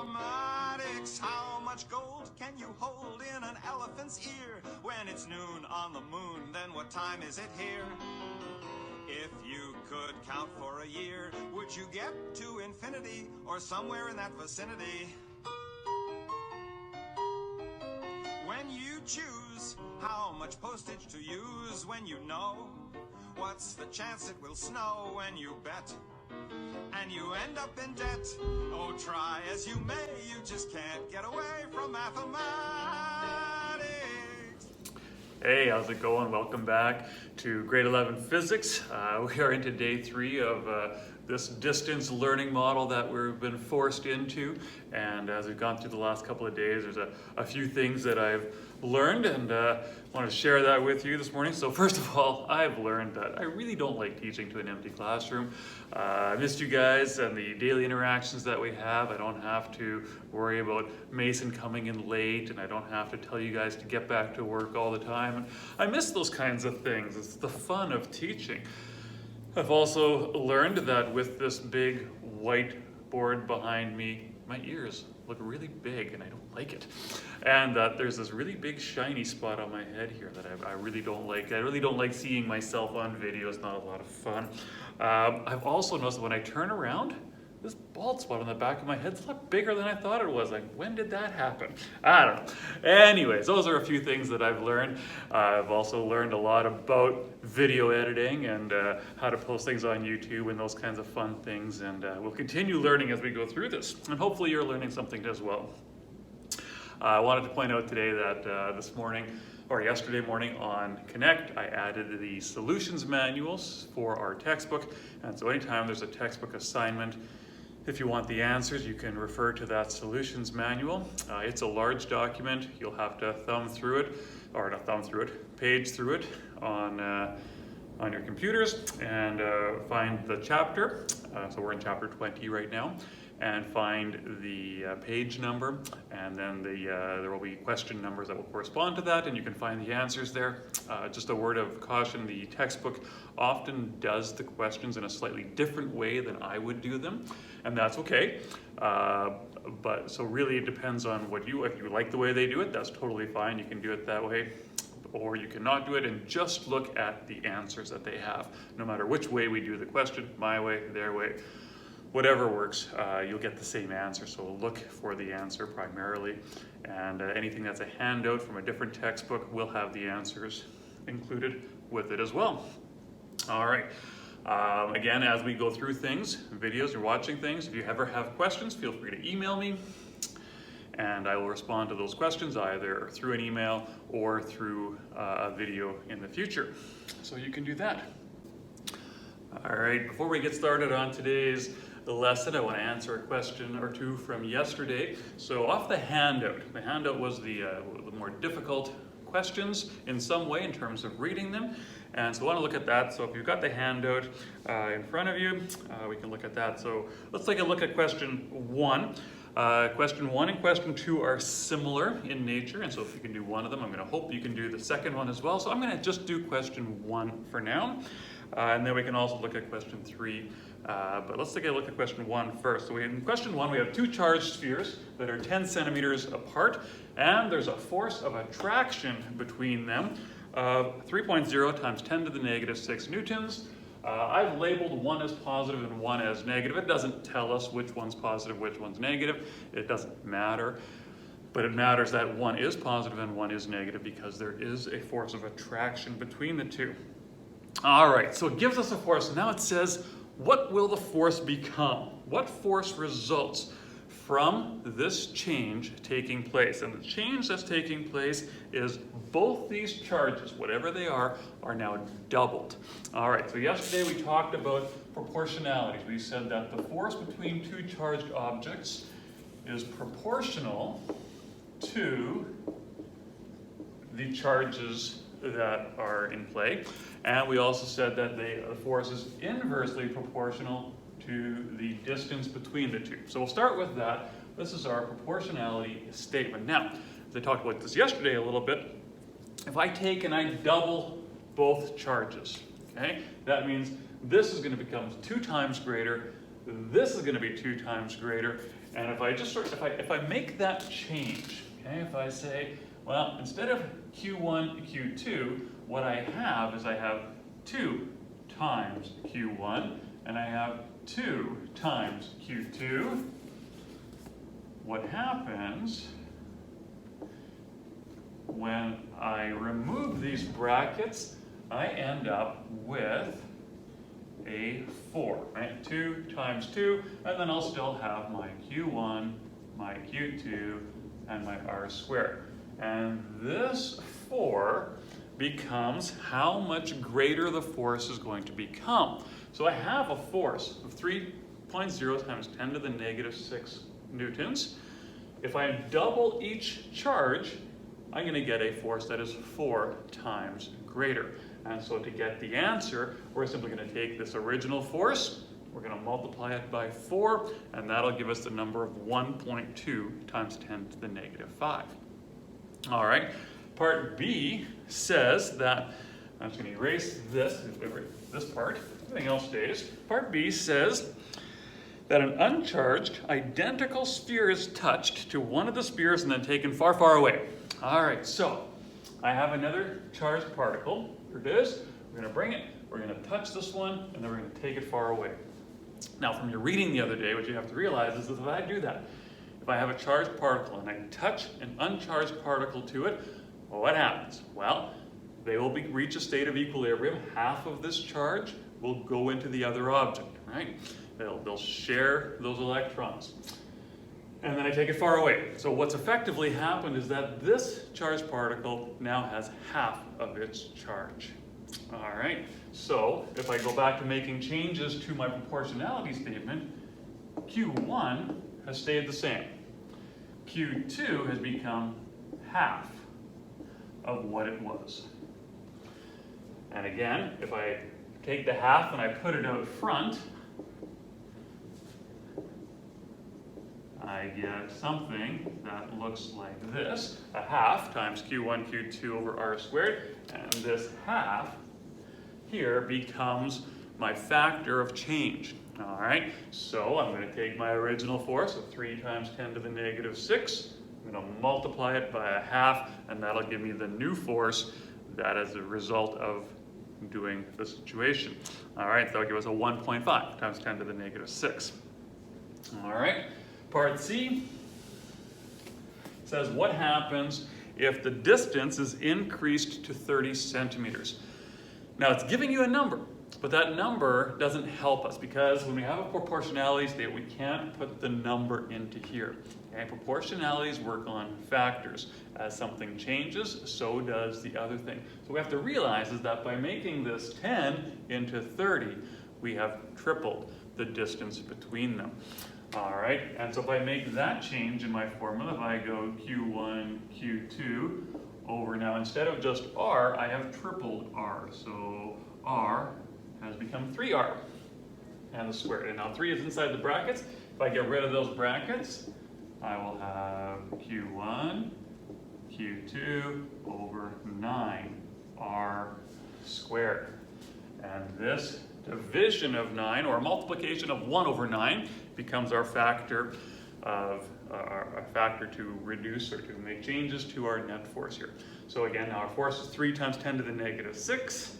mathematics. How much gold can you hold in an elephant's ear? When it's noon on the moon, then what time is it here? If you could count for a year, would you get to infinity or somewhere in that vicinity? When you choose how much postage to use, when you know what's the chance it will snow, when you bet and you end up in debt. Oh, try as you may, you just can't get away from mathematics. Hey, how's it going? Welcome back to grade 11 physics. We are into day 3 of this distance learning model that we've been forced into. And as we've gone through the last couple of days, there's a few things that I've learned and want to share that with you this morning. So first of all, I've learned that I really don't like teaching to an empty classroom. I missed you guys and the daily interactions that we have. I don't have to worry about Mason coming in late, and I don't have to tell you guys to get back to work all the time. And I miss those kinds of things. It's the fun of teaching. I've also learned that with this big whiteboard behind me, my ears look really big and I don't like it. And there's this really big shiny spot on my head here that I really don't like. I really don't like seeing myself on video. It's not a lot of fun. I've also noticed that when I turn around, this bald spot on the back of my head's a lot bigger than I thought it was. Like, when did that happen? I don't know. Anyways, those are a few things that I've learned. I've also learned a lot about video editing and how to post things on YouTube and those kinds of fun things. And we'll continue learning as we go through this. And hopefully you're learning something as well. I wanted to point out today that yesterday morning on Connect, I added the solutions manuals for our textbook. And so anytime there's a textbook assignment, if you want the answers, you can refer to that solutions manual. It's a large document. You'll have to page through it on your computers and find the chapter. So we're in chapter 20 right now. And find the page number, and then there will be question numbers that will correspond to that, and you can find the answers there. Just a word of caution, the textbook often does the questions in a slightly different way than I would do them, and that's okay. But so really it depends on if you like the way they do it, that's totally fine. You can do it that way, or you cannot do it and just look at the answers that they have. No matter which way we do the question, my way, their way, whatever works, you'll get the same answer. So look for the answer primarily, and anything that's a handout from a different textbook will have the answers included with it as well. All right. Again, as we go through things, videos, you're watching things, if you ever have questions, feel free to email me, and I will respond to those questions either through an email or through a video in the future. So you can do that. All right, before we get started on today's lesson, I want to answer a question or two from yesterday. So off the handout was the more difficult questions in some way in terms of reading them. And so I want to look at that. So if you've got the handout in front of you, we can look at that. So let's take a look at question 1. Question 1 and question 2 are similar in nature, and so if you can do one of them, I'm going to hope you can do the second one as well. So I'm going to just do question 1 for now, and then we can also look at question 3. But let's take a look at question 1 first. So in question 1, we have 2 charged spheres that are 10 centimeters apart, and there's a force of attraction between them of 3.0 times 10 to the negative 6 newtons. I've labeled one as positive and one as negative. It doesn't tell us which one's positive, which one's negative. It doesn't matter. But it matters that one is positive and one is negative because there is a force of attraction between the two. All right, so it gives us a force. Now it says, what will the force become? What force results from this change taking place? And the change that's taking place is both these charges, whatever they are now doubled. All right, so yesterday we talked about proportionalities. We said that the force between 2 charged objects is proportional to the charges that are in play. And we also said that the force is inversely proportional to the distance between the two. So we'll start with that. This is our proportionality statement. Now, as I talked about this yesterday a little bit, if I take and I double both charges, okay, that means this is going to become 2 times greater, this is going to be 2 times greater, And if I just if I make that change, okay, if I say, well, instead of Q1, Q2, what I have is I have 2 times Q1, and I have 2 times Q2. What happens when I remove these brackets, I end up with a 4, right? 2 times 2, and then I'll still have my Q1, my Q2, and my R squared. And this 4 becomes how much greater the force is going to become. So I have a force of 3.0 times 10 to the negative 6 newtons. If I double each charge, I'm going to get a force that is 4 times greater. And so to get the answer, we're simply going to take this original force, we're going to multiply it by 4, and that'll give us the number of 1.2 times 10 to the negative 5. All right, part B says that, I'm just going to erase this part, everything else stays. Part B says that an uncharged, identical sphere is touched to one of the spheres and then taken far, far away. All right, so I have another charged particle. Here it is. We're going to bring it, we're going to touch this one, and then we're going to take it far away. Now, from your reading the other day, what you have to realize is that if I do that, if I have a charged particle and I touch an uncharged particle to it, well, what happens? Well, they will reach a state of equilibrium. Half of this charge will go into the other object, right? They'll share those electrons. And then I take it far away. So what's effectively happened is that this charged particle now has half of its charge. All right, so if I go back to making changes to my proportionality statement, Q1 has stayed the same. Q2 has become half of what it was. And again, if I take the half and I put it out front, I get something that looks like this, a half times Q1, Q2 over R squared, and this half here becomes my factor of change. All right, so I'm going to take my original force of 3 times 10 to the negative 6, I'm going to multiply it by a half, and that'll give me the new force that is a result of doing the situation. All right, that'll give us a 1.5 times 10 to the negative 6. All right. Part C says what happens if the distance is increased to 30 centimeters. Now it's giving you a number, but that number doesn't help us because when we have a proportionality state, we can't put the number into here. Okay? Proportionalities work on factors. As something changes, so does the other thing. So we have to realize is that by making this 10 into 30, we have tripled the distance between them. All right, and so if I make that change in my formula, if I go Q1, Q2 over now, instead of just R, I have tripled R. So R has become 3R and the squared. And now 3 is inside the brackets. If I get rid of those brackets, I will have Q1, Q2 over 9R squared. And this division of 9, or multiplication of 1 over 9, becomes our factor of our factor to reduce or to make changes to our net force here. So again, now our force is 3 times 10 to the negative 6.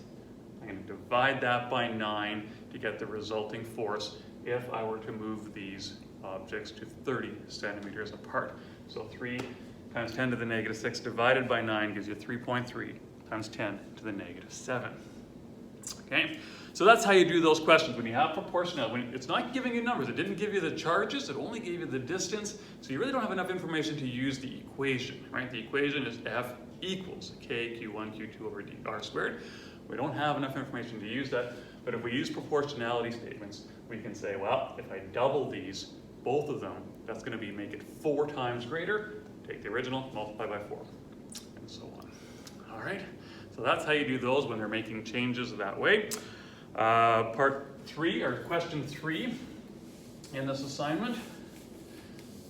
I'm going to divide that by 9 to get the resulting force if I were to move these objects to 30 centimeters apart. So 3 times 10 to the negative 6 divided by 9 gives you 3.3 times 10 to the negative 7. Okay? So that's how you do those questions. When you have proportionality, when it's not giving you numbers, it didn't give you the charges, it only gave you the distance, so you really don't have enough information to use the equation, right? The equation is F equals K Q1 Q2 over D R squared. We don't have enough information to use that, but if we use proportionality statements, we can say, well, if I double these, both of them, that's going to make it 4 times greater. Take the original, multiply by 4, and so on. All right, so that's how you do those when they're making changes that way. Part 3, or question 3 in this assignment,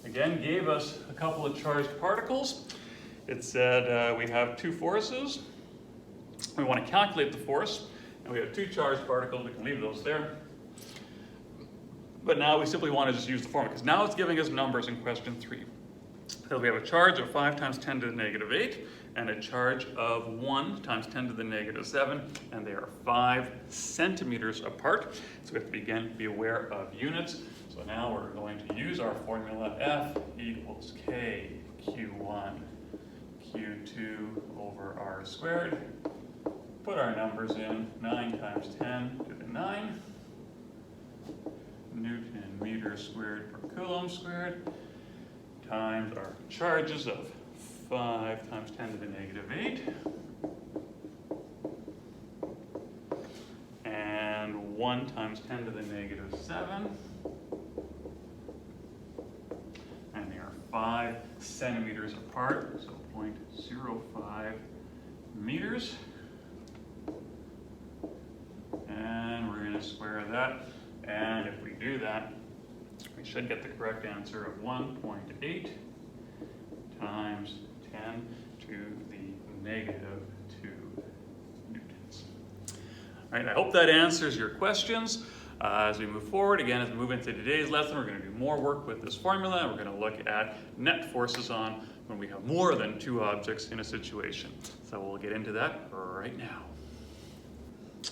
again, gave us a couple of charged particles. It said we have 2 forces. We want to calculate the force, and we have 2 charged particles. We can leave those there. But now we simply want to just use the formula, because now it's giving us numbers in question 3. So we have a charge of 5 times 10 to the negative 8, and a charge of 1 times 10 to the negative 7, and they are 5 centimeters apart. So we have to again be aware of units. So now we're going to use our formula F equals K Q1 Q2 over R squared. Put our numbers in, 9 times 10 to the 9, Newton meters squared per coulomb squared, times our charges of 5 times 10 to the negative 8, and 1 times 10 to the negative 7, and they are 5 centimeters apart, so 0.05 meters. And we're going to square that, and if we do that, we should get the correct answer of 1.8 times 10 to the negative 2 newtons. All right, I hope that answers your questions. As we move forward, again, as we move into today's lesson, we're going to do more work with this formula, and we're going to look at net forces on when we have more than 2 objects in a situation. So we'll get into that right now.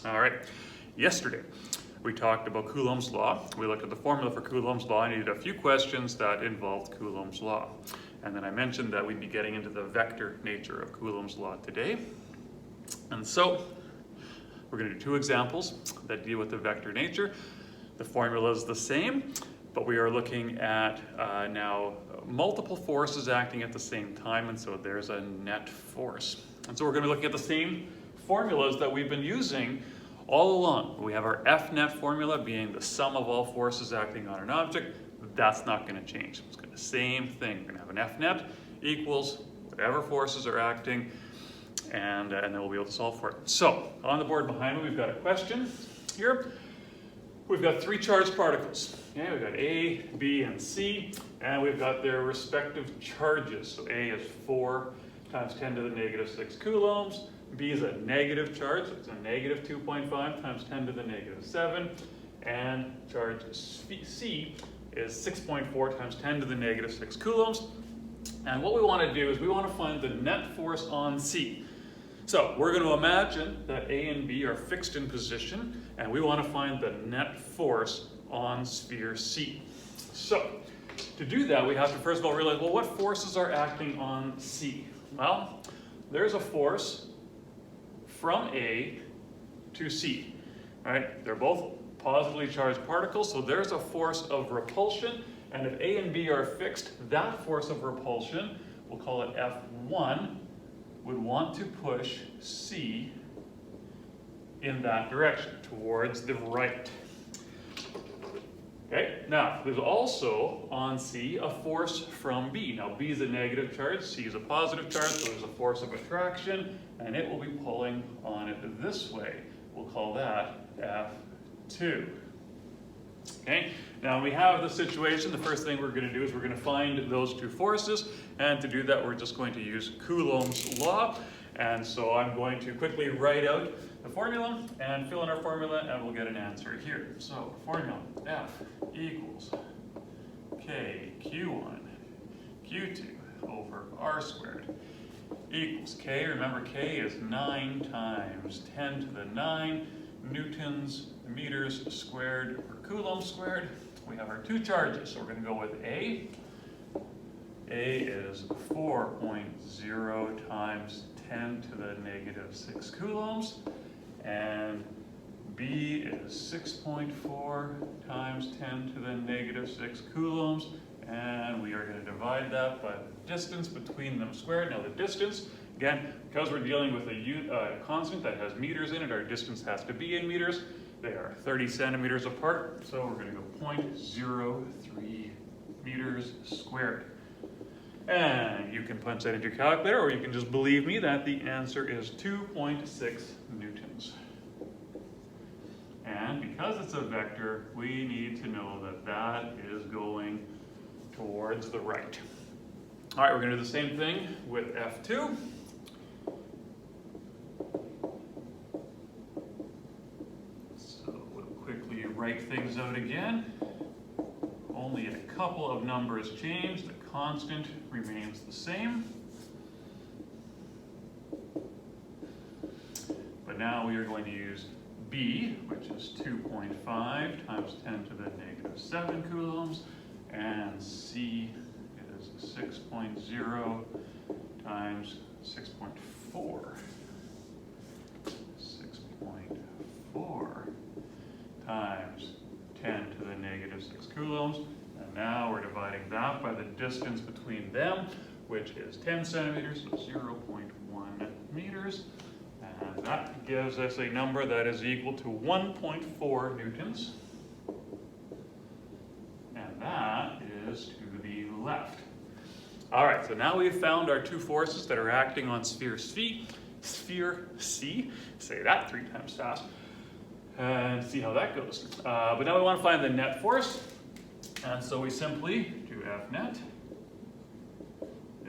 All right, yesterday we talked about Coulomb's law. We looked at the formula for Coulomb's law. I needed a few questions that involved Coulomb's law. And then I mentioned that we'd be getting into the vector nature of Coulomb's law today. And so we're going to do 2 examples that deal with the vector nature. The formula is the same, but we are looking at now multiple forces acting at the same time, and so there's a net force. And so we're going to be looking at the same formulas that we've been using all along. We have our F net formula being the sum of all forces acting on an object. That's not going to change. It's going to be the same thing. We're going to have an F net equals whatever forces are acting, and then we'll be able to solve for it. So on the board behind me, we've got a question here. We've got 3 charged particles. Okay, we've got A, B, and C, and we've got their respective charges. So A is 4 times 10 to the negative 6 coulombs. B is a negative charge, so it's a negative 2.5 times 10 to the negative 7. And charge C is 6.4 times 10 to the negative 6 coulombs. And what we want to do is we want to find the net force on C. So we're going to imagine that A and B are fixed in position, and we want to find the net force on sphere C. So to do that, we have to first of all realize, well, what forces are acting on C? Well, there's a force from A to C, right? They're both positively charged particles, so there's a force of repulsion, and if A and B are fixed, that force of repulsion, we'll call it F1, would want to push C in that direction, towards the right. Okay, now there's also on C a force from B. Now B is a negative charge, C is a positive charge, so there's a force of attraction, and it will be pulling on it this way. We'll call that F2. Okay, now when we have the situation, the first thing we're going to do is we're going to find those 2 forces, and to do that we're just going to use Coulomb's law. And so I'm going to quickly write out the formula and fill in our formula, and we'll get an answer here. So formula F equals K Q1 Q2 over R squared equals K. Remember, K is 9 times 10 to the 9 newtons meters squared per coulomb squared. We have our 2 charges, so we're going to go with A. A is 4.0 times 10 to the negative 6 coulombs, and B is 6.4 times 10 to the negative 6 coulombs, and we are going to divide that by the distance between them squared. Now the distance, again, because we're dealing with a constant that has meters in it, our distance has to be in meters. They are 30 centimeters apart, so we're going to go 0.03 meters squared. And you can punch that into your calculator, or you can just believe me that the answer is 2.6 newtons. And because it's a vector, we need to know that that is going towards the right. All right, we're going to do the same thing with F2. So we'll quickly write things out again. couple of numbers change. The constant remains the same. But now we are going to use B, which is 2.5 times 10 to the negative 7 coulombs, and C is 6.0 times 6.4. 6.4 times 10 to the negative 6 coulombs. And now we're dividing that by the distance between them, which is 10 centimeters, so 0.1 meters. And that gives us a number that is equal to 1.4 newtons. And that is to the left. All right, so now we've found our two forces that are acting on sphere C. Say that 3 times fast. And see how that goes. But now we want to find the net force. And so we simply do F net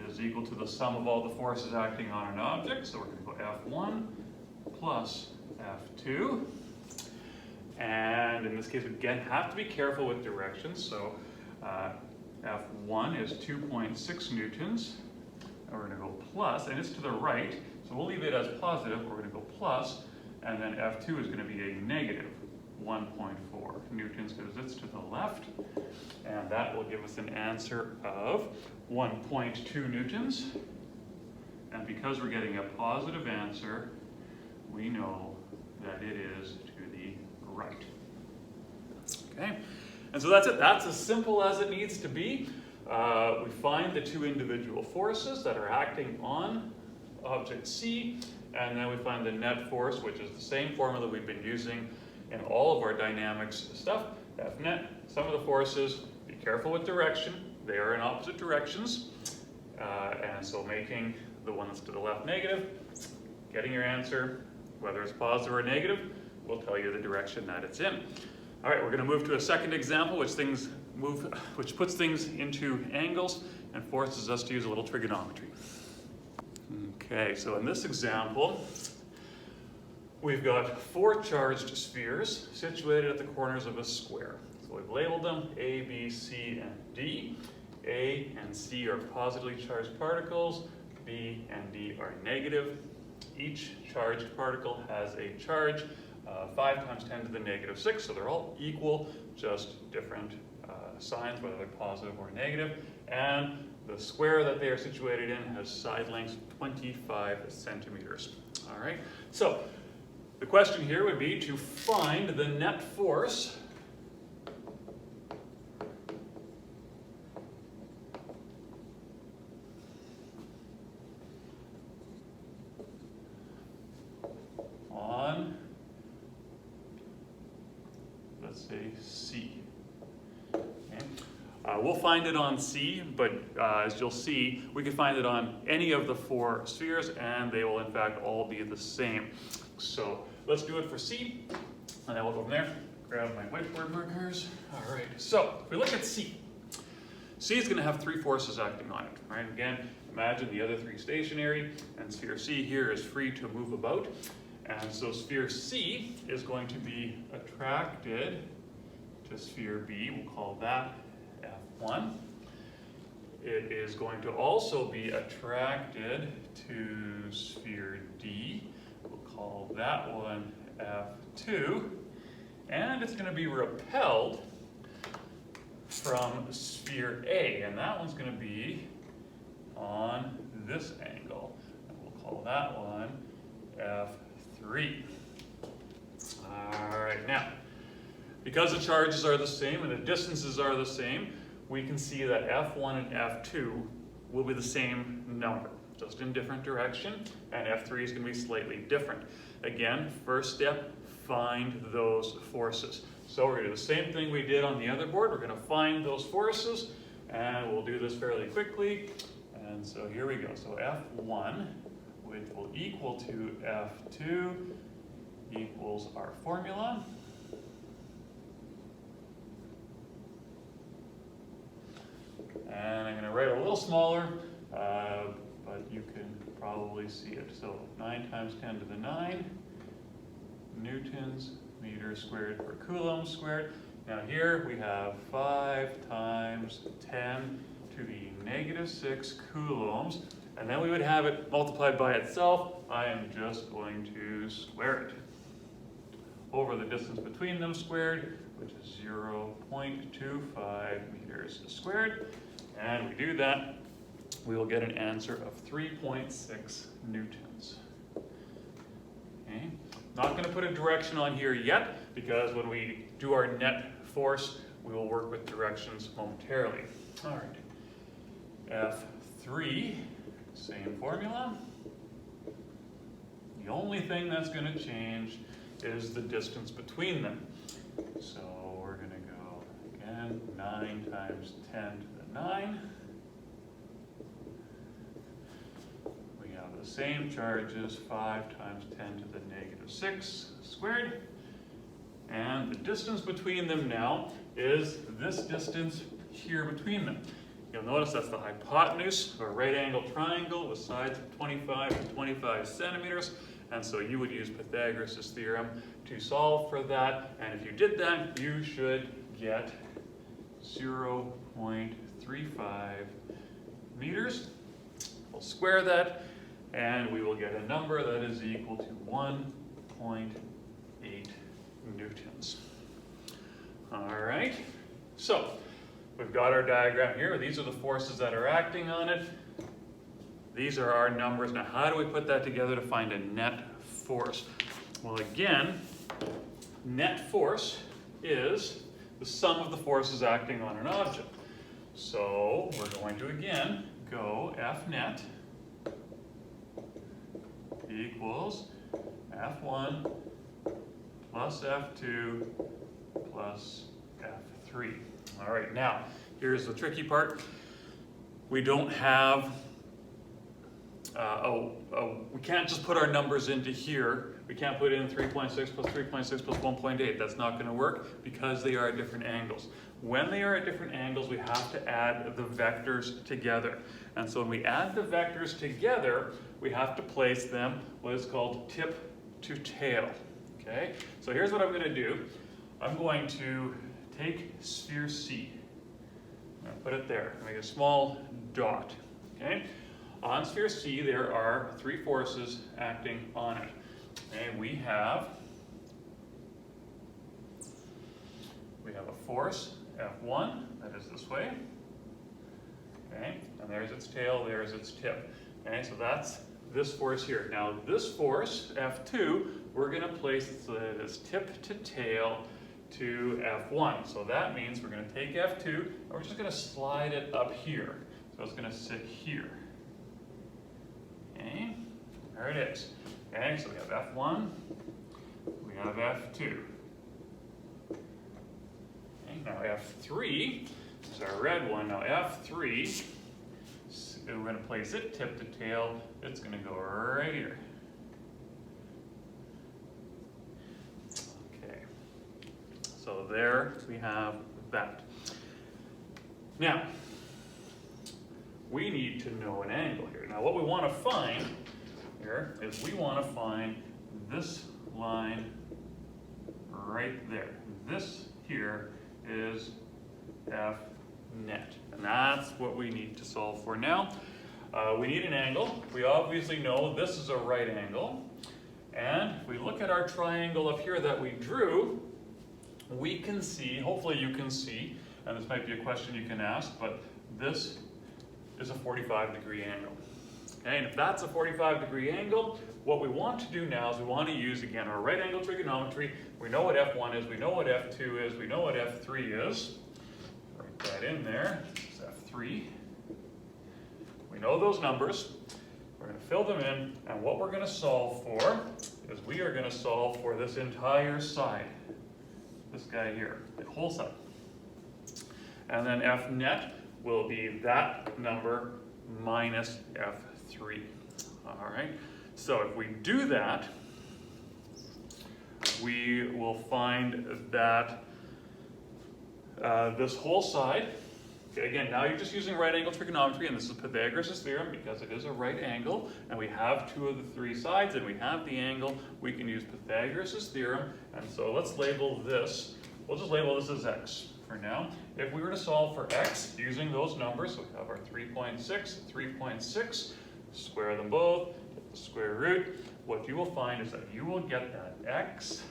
is equal to the sum of all the forces acting on an object. So we're going to go F1 plus F2. And in this case, we again have to be careful with directions. So F1 is 2.6 newtons. And we're going to go plus, and it's to the right. So we'll leave it as positive. We're going to go plus. And then F2 is going to be a negative 1.4 newtons because it's to the left. And that will give us an answer of 1.2 newtons. And because we're getting a positive answer, we know that it is to the right. Okay, and so that's it. That's as simple as it needs to be. We find the two individual forces that are acting on object C, and then we find the net force, which is the same formula we've been using in all of our dynamics stuff. F net, sum of the forces, be careful with direction. They are in opposite directions. And so making the one that's to the left negative, getting your answer, whether it's positive or negative, will tell you the direction that it's in. All right, we're going to move to a second example, which puts things into angles and forces us to use a little trigonometry. Okay, so in this example, we've got 4 charged spheres situated at the corners of a square. So we've labeled them A, B, C, and D. A and C are positively charged particles. B and D are negative. Each charged particle has a charge 5 times 10 to the negative 6, so they're all equal, just different signs, whether they're positive or negative. And the square that they are situated in has side lengths 25 centimeters. All right, so the question here would be to find the net force on, let's say, C. We'll find it on C, but as you'll see, we can find it on any of the 4 spheres, and they will in fact all be the same. So let's do it for C, and then we'll go from there. Grab my whiteboard markers. All right, so if we look at C, C is going to have 3 forces acting on it, right? Again, imagine the other 3 stationary, and sphere C here is free to move about. And so sphere C is going to be attracted to sphere B. We'll call that F1. It is going to also be attracted to sphere D. We'll call that one F2. And it's going to be repelled from sphere A. And that one's going to be on this angle. And we'll call that one F3. All right, now, because the charges are the same and the distances are the same, we can see that F1 and F2 will be the same number, just in different direction, and F3 is going to be slightly different. Again, first step, find those forces. So we're going to do the same thing we did on the other board. We're going to find those forces, and we'll do this fairly quickly. And so here we go. So F1, which will equal to F2, equals our formula. And I'm going to write a little smaller, but you can probably see it. So 9 times 10 to the 9 newtons meters squared per coulomb squared. Now here we have 5 times 10 to the -6 coulombs, and then we would have it multiplied by itself. I am just going to square it over the distance between them squared, which is 0.25 meters squared. And we do that, we will get an answer of 3.6 newtons. Okay. Not going to put a direction on here yet, because when we do our net force, we will work with directions momentarily. All right. F3, same formula. The only thing that's going to change is the distance between them. So we're going to go again, 9 times 10 to the 9. We have the same charges, 5 times 10 to the -6 squared. And the distance between them now is this distance here between them. You'll notice that's the hypotenuse of a right angle triangle with sides of 25 and 25 centimeters. And so you would use Pythagoras' theorem to solve for that. And if you did that, you should get 0.35 meters. We'll square that, and we will get a number that is equal to 1.8 newtons. All right, so we've got our diagram here. These are the forces that are acting on it. These are our numbers. Now, how do we put that together to find a net force? Well, again, net force is the sum of the forces acting on an object. So we're going to, again, go F net equals F1 plus F2 plus F3. All right, now, here's the tricky part. We don't have we can't just put our numbers into here. We can't put in 3.6 plus 3.6 plus 1.8. That's not going to work because they are at different angles. When they are at different angles, we have to add the vectors together. And so when we add the vectors together, we have to place them what is called tip to tail. Okay? So here's what I'm going to do. I'm going to take sphere C. I'm going to put it there. Make a small dot. Okay? On sphere C, there are 3 forces acting on it. Okay, we have a force, F1, that is this way. Okay, and there's its tail, there's its tip. Okay, so that's this force here. Now this force, F2, we're going to place it so that it is tip to tail to F1. So that means we're going to take F2 and we're just going to slide it up here. So it's going to sit here. Okay, there it is. Okay, so we have F1, we have F2. Okay, now F3 is our red one. Now F3, we're going to place it tip to tail. It's going to go right here. Okay, so there we have that. Now, we need to know an angle here. Now what we want to find here is we want to find this line right there. This here is F net. And that's what we need to solve for now. We need an angle. We obviously know this is a right angle. And if we look at our triangle up here that we drew, we can see, hopefully you can see, and this might be a question you can ask, but this is a 45-degree angle. Okay, and if that's a 45-degree angle, what we want to do now is we want to use, again, our right angle trigonometry. We know what F1 is, we know what F2 is, we know what F3 is. Write that in there, it's F3. We know those numbers. We're going to fill them in, and what we're going to solve for is we are going to solve for this entire side. This guy here, the whole side. And then F net will be that number minus F3. All right, so if we do that, we will find that this whole side, okay, again, now you're just using right angle trigonometry, and this is Pythagoras' theorem because it is a right angle, and we have 2 of the 3 sides, and we have the angle. We can use Pythagoras' theorem, and so let's label this we'll just label this as x for now. If we were to solve for x using those numbers, so we have our 3.6, 3.6, square them both, get the square root, what you will find is that you will get that x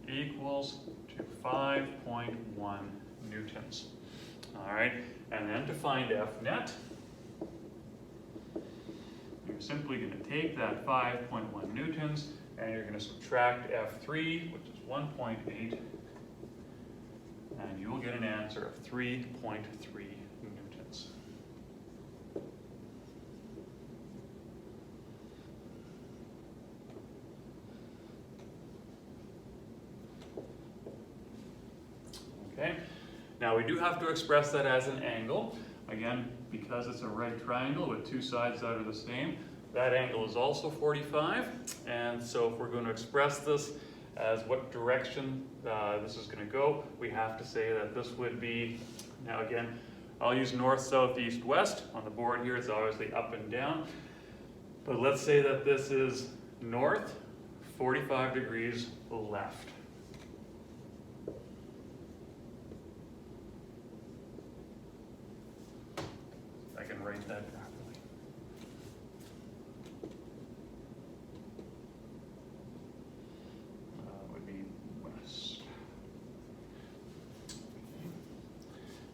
equals to 5.1 newtons. All right, and then to find F net, you're simply going to take that 5.1 newtons and you're going to subtract F3, which is 1.8, and you will get an answer of 3.3 newtons. Okay, now we do have to express that as an angle. Again, because it's a right triangle with two sides that are the same, that angle is also 45. And so if we're going to express this as what direction this is going to go, we have to say that this would be, now again, I'll use north, south, east, west. On the board here, it's obviously up and down. But let's say that this is north, 45 degrees left. I can write that properly. Would be west.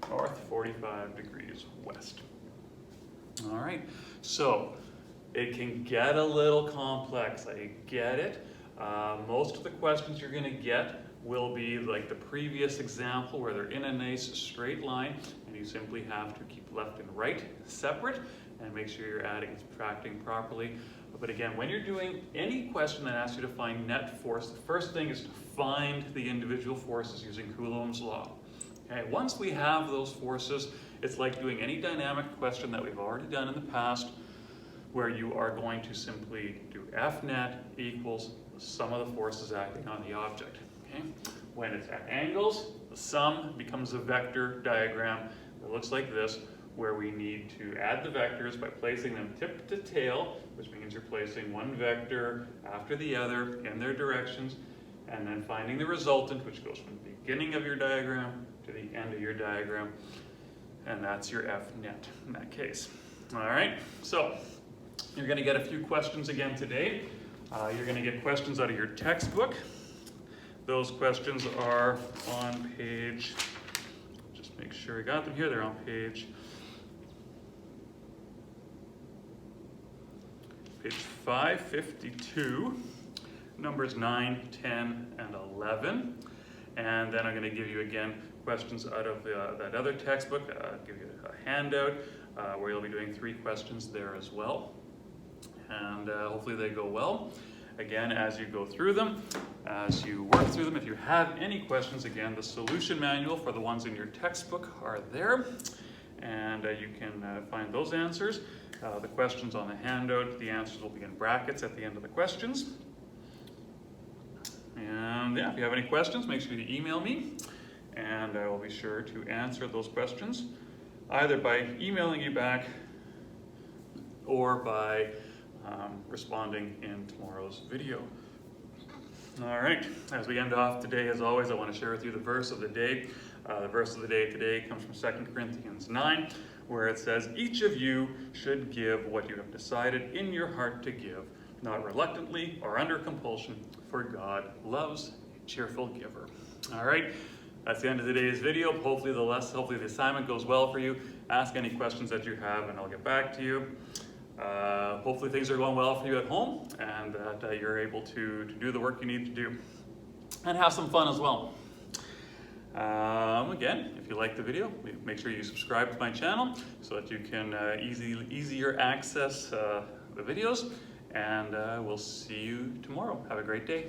North, 45 degrees west. All right, so it can get a little complex. I get it. Most of the questions you're going to get will be like the previous example where they're in a nice straight line and you simply have to keep left and right separate and make sure you're adding and subtracting properly. But again, when you're doing any question that asks you to find net force, the first thing is to find the individual forces using Coulomb's law. Okay, once we have those forces, it's like doing any dynamic question that we've already done in the past, where you are going to simply do F net equals the sum of the forces acting on the object. Okay? When it's at angles, the sum becomes a vector diagram that looks like this, where we need to add the vectors by placing them tip to tail, which means you're placing one vector after the other in their directions, and then finding the resultant, which goes from the beginning of your diagram to the end of your diagram, and that's your F net in that case. All right, so you're going to get a few questions again today. You're going to get questions out of your textbook. Those questions are on page, just make sure I got them here, they're on page 552, numbers 9, 10, and 11. And then I'm going to give you again questions out of that other textbook. I'll give you a handout where you'll be doing 3 questions there as well. And hopefully they go well. Again, as you go through them, as you work through them, if you have any questions, again, the solution manual for the ones in your textbook are there. And you can find those answers. The questions on the handout, the answers will be in brackets at the end of the questions. And yeah, if you have any questions, make sure you email me, and I will be sure to answer those questions, either by emailing you back or by responding in tomorrow's video. All right, as we end off today, as always, I want to share with you the verse of the day. The verse of the day today comes from 2 Corinthians 9, where it says, "Each of you should give what you have decided in your heart to give, not reluctantly or under compulsion, for God loves a cheerful giver." All right, that's the end of today's video. Hopefully the assignment goes well for you. Ask any questions that you have and I'll get back to you. Hopefully things are going well for you at home and that you're able to do the work you need to do and have some fun as well. Again, if you like the video, make sure you subscribe to my channel so that you can easier access the videos, and we'll see you tomorrow. Have a great day.